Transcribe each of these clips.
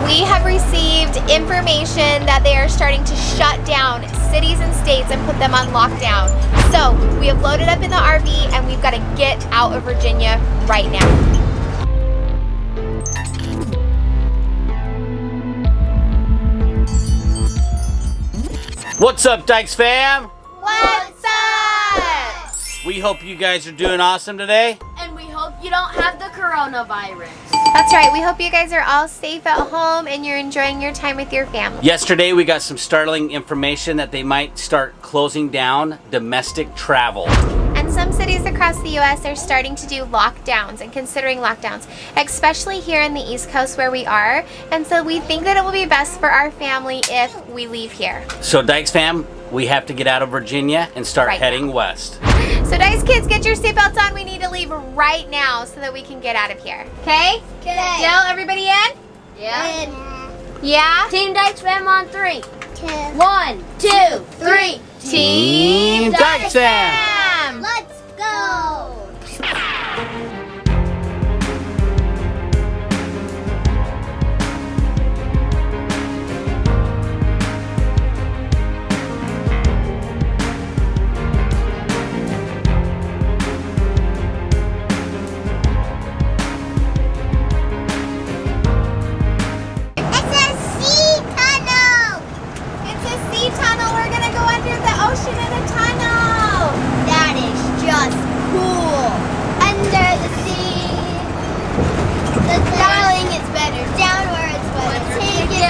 we have received information that they are starting to shut down cities and states and put them on lockdown. So we have loaded up in the RV and we've got to get out of Virginia right now. What's up, Dyches fam? What's up? We hope you guys are doing awesome today. And we hope you don't have the coronavirus. That's right. We hope you guys are all safe at home and you're enjoying your time with your family. Yesterday we got some startling information that they might start closing down domestic travel. And some cities across the U.S. are starting to do lockdowns and considering lockdowns, especially here in the East Coast where we are. And so we think that it will be best for our family if we leave here. So Dyches fam, we have to get out of Virginia and start heading west. So Dyches kids, get your seatbelts on. We need to leave right now so that we can get out of here. Okay? Okay. Jill, everybody in? Yeah. Yeah? Team Dyches fam on 3. 2. 1, 2, 3. Team Dyches fam! Fam! Let's go!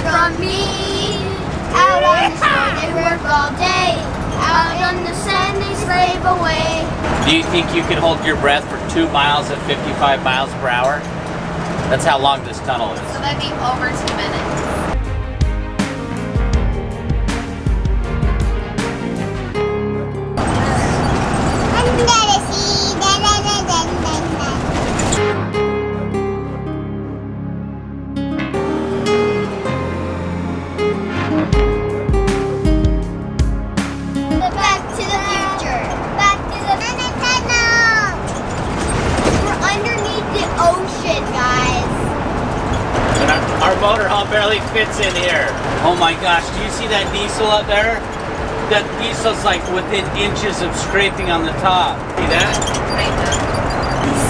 From me, out on the shore they work all day, out on the sand they slave away. Do you think you can hold your breath for 2 miles at 55 miles per hour? That's how long this tunnel is. So that'd be over 2 minutes. Our motorhome barely fits in here. Oh my gosh, do you see that diesel up there? That diesel's like within inches of scraping on the top. See that?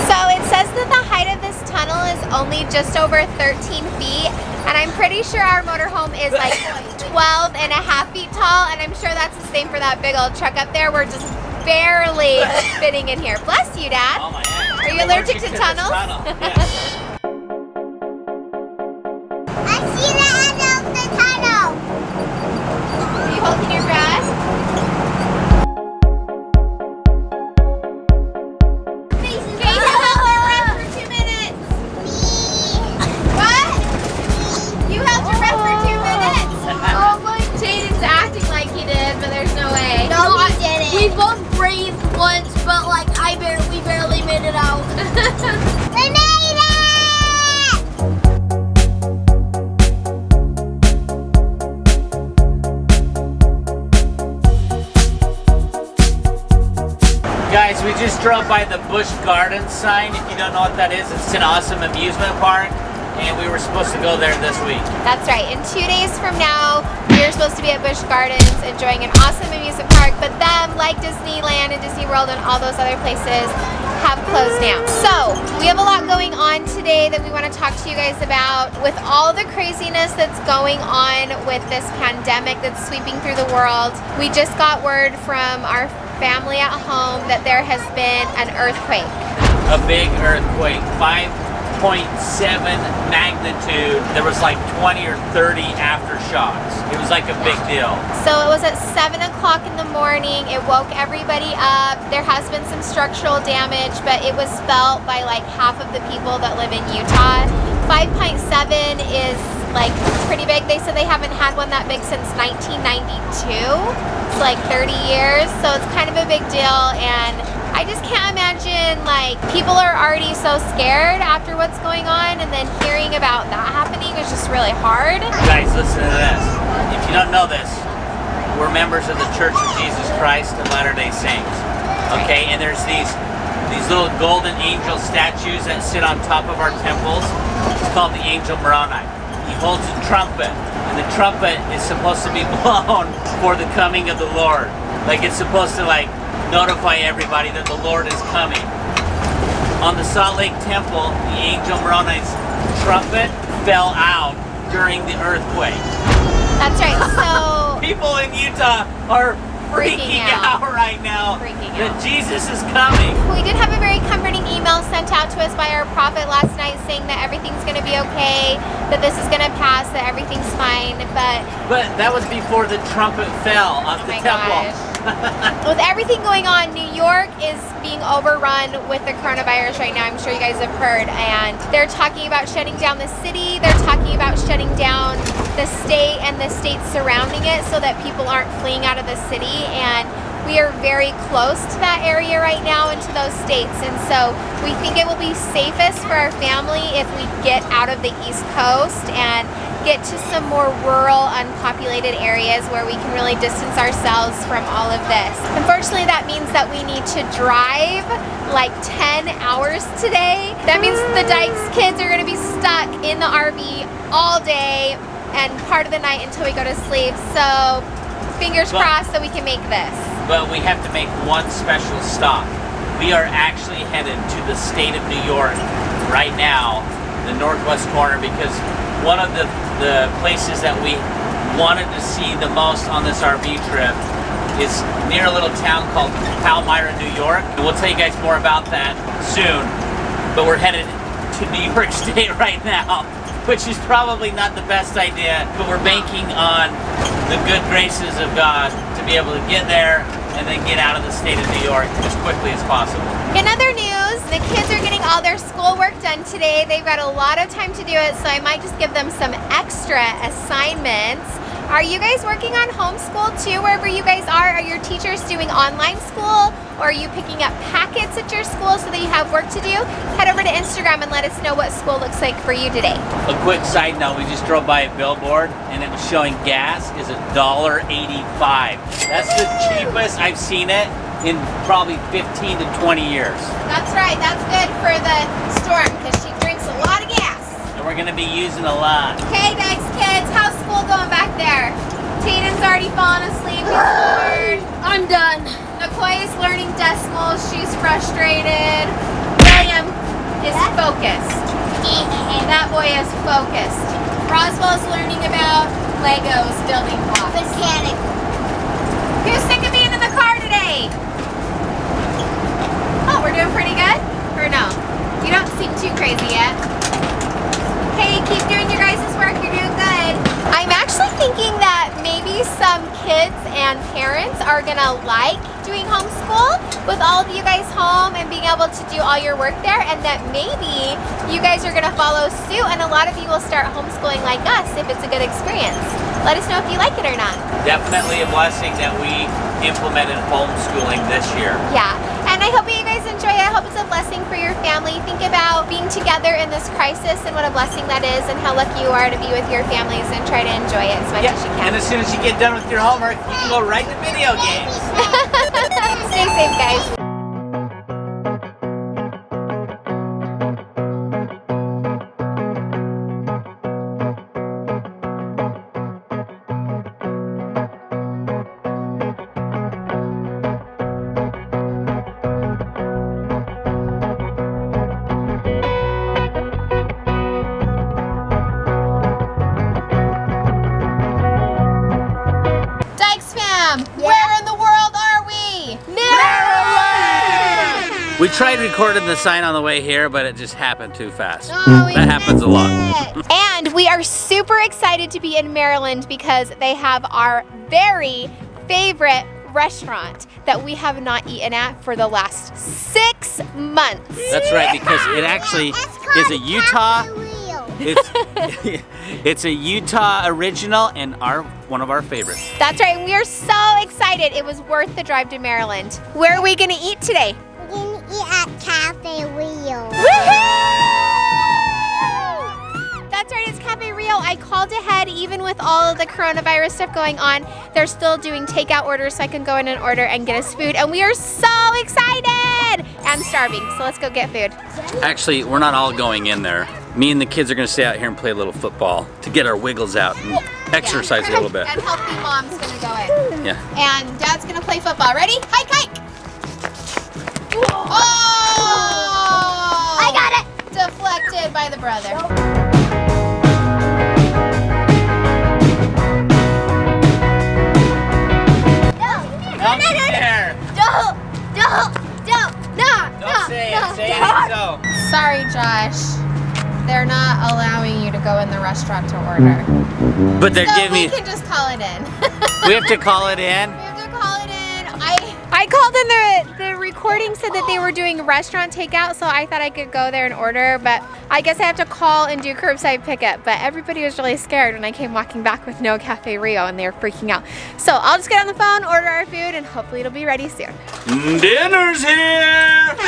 So it says that the height of this tunnel is only just over 13 feet, and I'm pretty sure our motorhome is like 12 and a half feet tall, and I'm sure that's the same for that big old truck up there. We're just barely fitting in here. Bless you, Dad. Oh my God. Are you allergic to tunnels? Yeah. I see the end of the tunnel. Are you holding your breath? Okay, hold your breath for 2 minutes. What? You held your breath for 2 minutes? Oh my, Jaden's acting like he did, but there's no way. No, we didn't. We both breathed once, but like we barely made it out. We made it! Guys, we just drove by the Busch Gardens sign. If you don't know what that is, it's an awesome amusement park, and we were supposed to go there this week. That's right. In 2 days from now, we're supposed to be at Busch Gardens enjoying an awesome amusement park, but them, like Disneyland and Disney World and all those other places, have closed now. So, we have a lot going on today that we want to talk to you guys about. With all the craziness that's going on with this pandemic that's sweeping through the world, we just got word from our family at home that there has been an earthquake. A big earthquake, 5.7 magnitude. There was like 20 or 30 aftershocks. It was like a big deal. So it was at 7 o'clock in the morning. It woke everybody up. There has been some structural damage, but it was felt by like half of the people that live in Utah. 5.7 is like pretty big. They said they haven't had one that big since 1992. It's like 30 years. So it's kind of a big deal. And I just can't imagine, like, people are already so scared after what's going on, and then hearing about that happening is just really hard. Guys, listen to this. If you don't know this, we're members of the Church of Jesus Christ of Latter-day Saints. Okay, and there's these little golden angel statues that sit on top of our temples. It's called the Angel Moroni. he holds a trumpet, and the trumpet is supposed to be blown for the coming of the Lord. Like it's supposed to like notify everybody that the Lord is coming. On the Salt Lake Temple, the angel Moroni's trumpet fell out during the earthquake. That's right. So People in Utah are freaking out right now that Jesus is coming. we did have a very comforting email sent out to us by our prophet last night saying that everything's going to be okay, that this is going to pass, that everything's fine. But that was before the trumpet fell off the temple. With everything going on, New York is being overrun with the coronavirus right now. I'm sure you guys have heard. And they're talking about shutting down the city. They're talking about shutting down the state and the states surrounding it so that people aren't fleeing out of the city. And we are very close to that area right now and to those states. And so we think it will be safest for our family if we get out of the East Coast and get to some more rural, unpopulated areas where we can really distance ourselves from all of this. Unfortunately, that means that we need to drive like 10 hours today. That means the Dyches kids are gonna be stuck in the RV all day and part of the night until we go to sleep. So fingers crossed that we can make this. But we have to make one special stop. We are actually headed to the state of New York right now, the northwest corner, because one of the places that we wanted to see the most on this RV trip is near a little town called Palmyra, New York. And we'll tell you guys more about that soon. But we're headed to New York State right now, which is probably not the best idea, but we're banking on the good graces of God to be able to get there and then get out of the state of New York as quickly as possible. In other news, the kids are getting all their schoolwork done today. They've got a lot of time to do it, so I might just give them some extra assignments. Are you guys working on homeschool too, wherever you guys are? Are your teachers doing online school, or are you picking up packets at your school so that you have work to do? Head over to Instagram and let us know what school looks like for you today. A quick side note, we just drove by a billboard and it was showing gas is $1.85. That's the cheapest I've seen it in probably 15 to 20 years. That's right, that's good for the storm because she drinks a lot of gas. And we're gonna be using a lot. Okay, Dyches kids, how's school going back there? Tatum's already fallen asleep, he's bored. I'm done. McCoy is learning decimals, she's frustrated. William is focused. That boy is focused. Roswell's learning about Legos building blocks. Mechanic. Who's sick of being in the car today? Oh, we're doing pretty good? Or no? You don't seem too crazy yet. Hey, keep doing your guys' work, you're doing good. I'm actually thinking that maybe some kids and parents are gonna like doing homeschool with all of you guys home and being able to do all your work there, and that maybe you guys are gonna follow suit and a lot of you will start homeschooling like us if it's a good experience. Let us know if you like it or not. Definitely a blessing that we implemented homeschooling this year. Yeah, and I hope you guys enjoy it. I hope it's a blessing for your family. Think about being together in this crisis and what a blessing that is and how lucky you are to be with your families, and try to enjoy it as much as you can. And as soon as you get done with your homework, you can go right to video games. Stay safe, guys. Where in the world are we? Maryland! We tried recording the sign on the way here, but it just happened too fast. Oh, That happens a lot. And we are super excited to be in Maryland because they have our very favorite restaurant that we have not eaten at for the last 6 months. That's right, because it actually is a Utah. It's a Utah original and one of our favorites. That's right, and we are so excited. It was worth the drive to Maryland. Where are we gonna eat today? We're gonna eat at Cafe Rio. Woohoo! That's right, it's Cafe Rio. I called ahead even with all of the coronavirus stuff going on. They're still doing takeout orders so I can go in and order and get us food, and we are so excited! I'm starving, so let's go get food. Actually, we're not all going in there. Me and the kids are gonna stay out here and play a little football to get our wiggles out and exercise a little bit. And healthy mom's gonna go in. Yeah. And Dad's gonna play football. Ready? Hike, hike! Oh! I got it. Deflected by the brother. Don't there. Don't. Don't say it. Say it ain't so. Sorry, Josh. They're not allowing you to go in the restaurant to order. But they're So giving we me. can just call it in. We have to call it in. We have to call it in. I called in the recording said that they were doing restaurant takeout, so I thought I could go there and order, but I guess I have to call and do curbside pickup. But everybody was really scared when I came walking back with no Cafe Rio, and they were freaking out. So I'll just get on the phone, order our food, and hopefully it'll be ready soon. Dinner's here. It's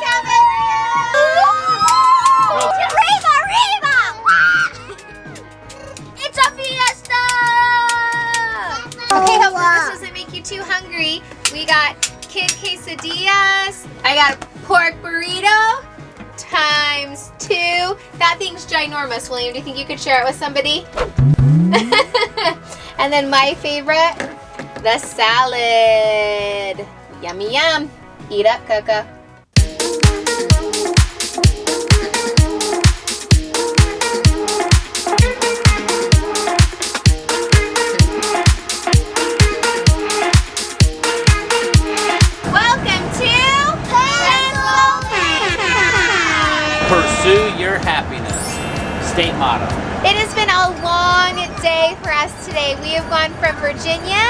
Cafe It's a fiesta! Okay, hopefully this doesn't make you too hungry. We got kid quesadillas. I got a pork burrito times 2. That thing's ginormous, William. Do you think you could share it with somebody? And then my favorite, the salad. Yummy yum. Eat up, Coco. Pursue your happiness. State motto. It has been a long day for us today. We have gone from Virginia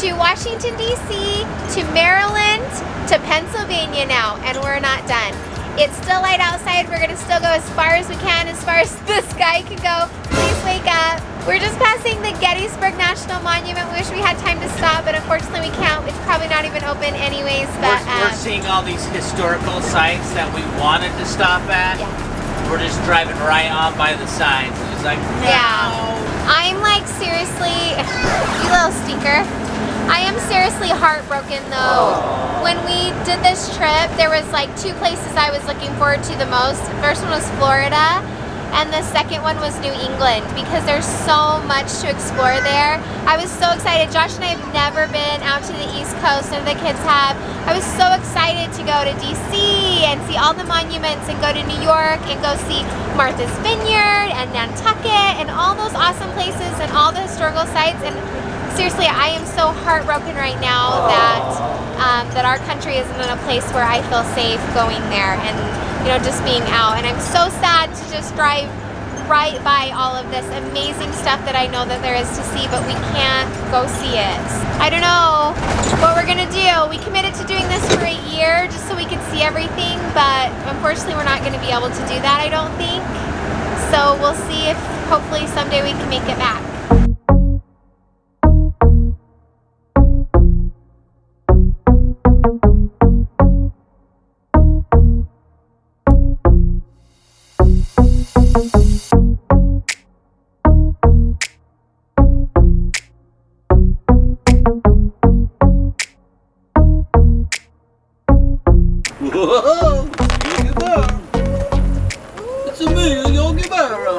to Washington, D.C., to Maryland, to Pennsylvania now, and we're not done. It's still light outside. We're going to still go as far as we can, as far as the sky can go. Please wake up. We're just passing the Gettysburg National Monument. We wish we had time to stop, but unfortunately we can't. It's probably not even open anyways. But We're seeing all these historical sites that we wanted to stop at. Yeah. We're just driving right on by the signs. And it's like, no. Yeah. I'm like seriously, you little stinker. I am seriously heartbroken though. When we did this trip, there was like 2 places I was looking forward to the most. The first one was Florida, and the second one was New England, because there's so much to explore there. I was so excited. Josh and I have never been out to the East Coast, none of the kids have. I was so excited to go to DC and see all the monuments, and go to New York and go see Martha's Vineyard and Nantucket and all those awesome places and all the historical sites. And seriously, I am so heartbroken right now that our country isn't in a place where I feel safe going there and, you know, just being out. And I'm so sad to just drive right by all of this amazing stuff that I know that there is to see, but we can't go see it. I don't know what we're gonna do. We committed to doing this for a year just so we could see everything, but unfortunately we're not gonna be able to do that, I don't think. So we'll see if hopefully someday we can make it back. Whoa! Yogi Bear! It's a me, Yogi Bear!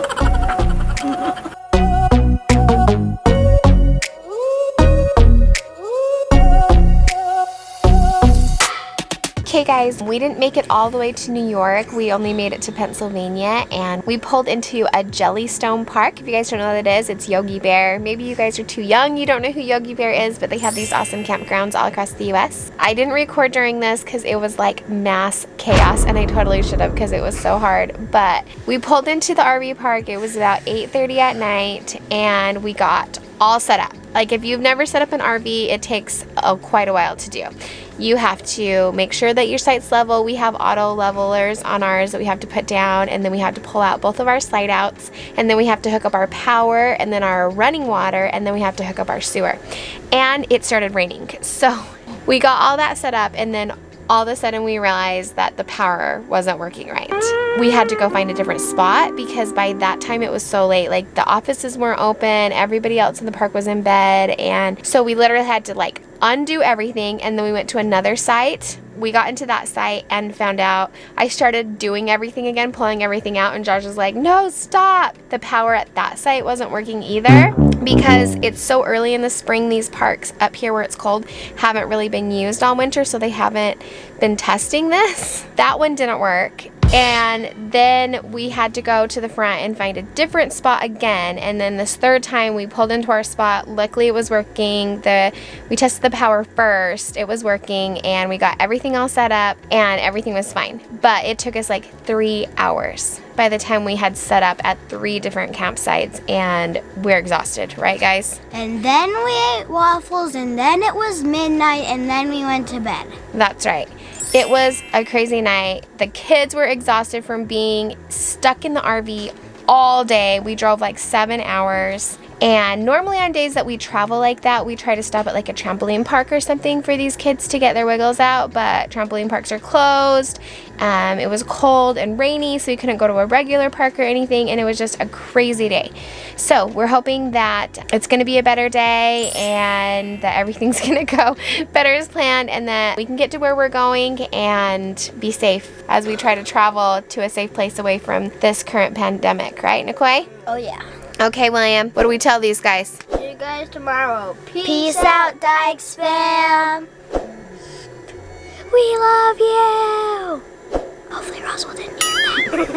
Okay guys, we didn't make it all the way to New York. We only made it to Pennsylvania, and we pulled into a Jellystone Park. If you guys don't know what it is, it's Yogi Bear. Maybe you guys are too young, you don't know who Yogi Bear is, but they have these awesome campgrounds all across the US. I didn't record during this because it was like mass chaos, and I totally should have because it was so hard. But we pulled into the RV park. It was about 8:30 at night, and we got all set up. Like, if you've never set up an RV, it takes quite a while to do. You have to make sure that your site's level. We have auto levelers on ours that we have to put down, and then we have to pull out both of our slide outs, and then we have to hook up our power and then our running water, and then we have to hook up our sewer. And it started raining. So we got all that set up, and then all of a sudden we realized that the power wasn't working right. We had to go find a different spot because by that time it was so late. Like, the offices weren't open, everybody else in the park was in bed, and so we literally had to like undo everything, and then we went to another site we got into that site and found out I started doing everything again, pulling everything out, and Josh was like, no, stop. The power at that site wasn't working either because it's so early in the spring. These parks up here where it's cold haven't really been used all winter, so they haven't been testing this. That one didn't work. And then we had to go to the front and find a different spot again. And then this third time we pulled into our spot. Luckily it was working. We tested the power first. It was working and we got everything all set up and everything was fine. But it took us like 3 hours by the time we had set up at 3 different campsites, and we're exhausted, right guys? And then we ate waffles, and then it was midnight, and then we went to bed. That's right. It was a crazy night. The kids were exhausted from being stuck in the RV all day. We drove like 7 hours. And normally on days that we travel like that, we try to stop at like a trampoline park or something for these kids to get their wiggles out, but trampoline parks are closed. It was cold and rainy, so we couldn't go to a regular park or anything, and it was just a crazy day. So we're hoping that it's going to be a better day and that everything's going to go better as planned and that we can get to where we're going and be safe as we try to travel to a safe place away from this current pandemic, right, Nicole? Oh, yeah. Okay, William, what do we tell these guys? See you guys tomorrow. Peace out, Dyches fam. We love you. Hopefully Roswell didn't hear.